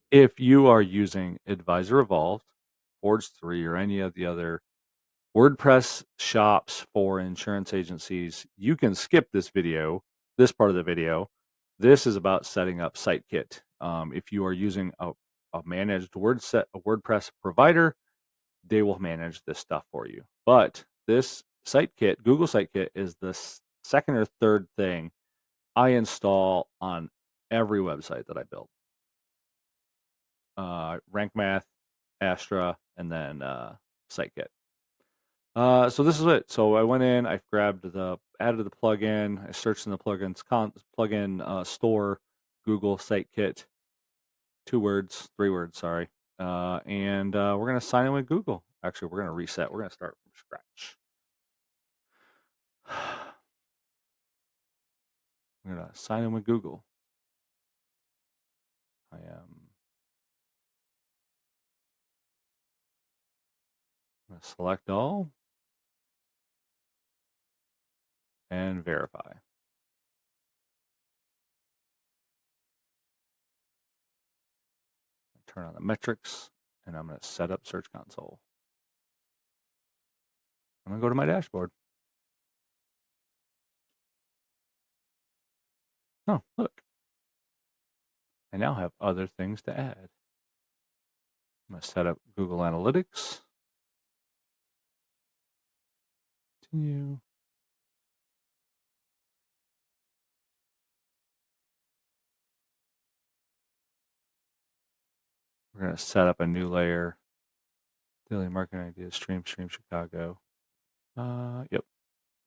If you are using Advisor Evolved, Forge 3, or any of the other WordPress shops for insurance agencies, you can skip this video, this part of the video. This is about setting up SiteKit. If you are using a managed WordPress provider, they will manage this stuff for you. But this SiteKit, Google SiteKit, is the second or third thing I install on every website that I build. Rank Math, Astra, and then SiteKit. So this is it. So I went in, I added the plugin, I searched in the plugins plugin store, Google SiteKit, 3 words, sorry. And we're gonna sign in with Google. Actually, we're gonna reset. We're gonna start from scratch. I'm gonna sign in with Google. I'm gonna select all and verify. Turn on the metrics, and I'm gonna set up Search Console. I'm gonna go to my dashboard. Oh, look. I now have other things to add. I'm going to set up Google Analytics. Continue. We're going to set up a new layer. Daily marketing ideas, stream Chicago. Yep.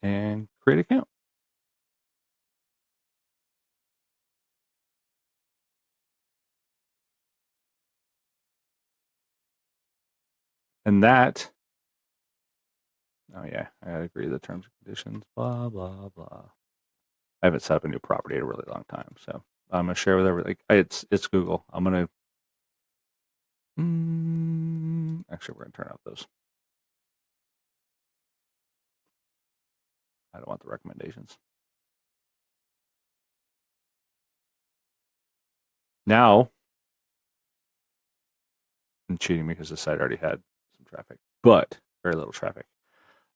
And create account. And that, oh yeah, I agree with the terms and conditions, blah, blah, blah. I haven't set up a new property in a really long time, so I'm going to share with everybody. It's Google. I'm going to, actually, we're going to turn off those. I don't want the recommendations. Now, I'm cheating because the site already had some traffic, but very little traffic.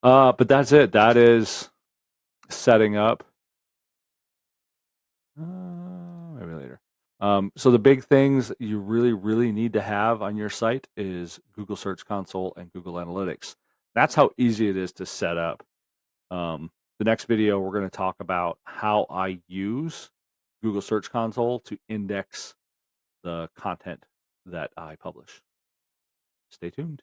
But that's it. That is setting up. Maybe later. So the big things you really need to have on your site is Google Search Console and Google Analytics. That's how easy it is to set up. The next video, we're going to talk about how I use Google Search Console to index the content that I publish. Stay tuned.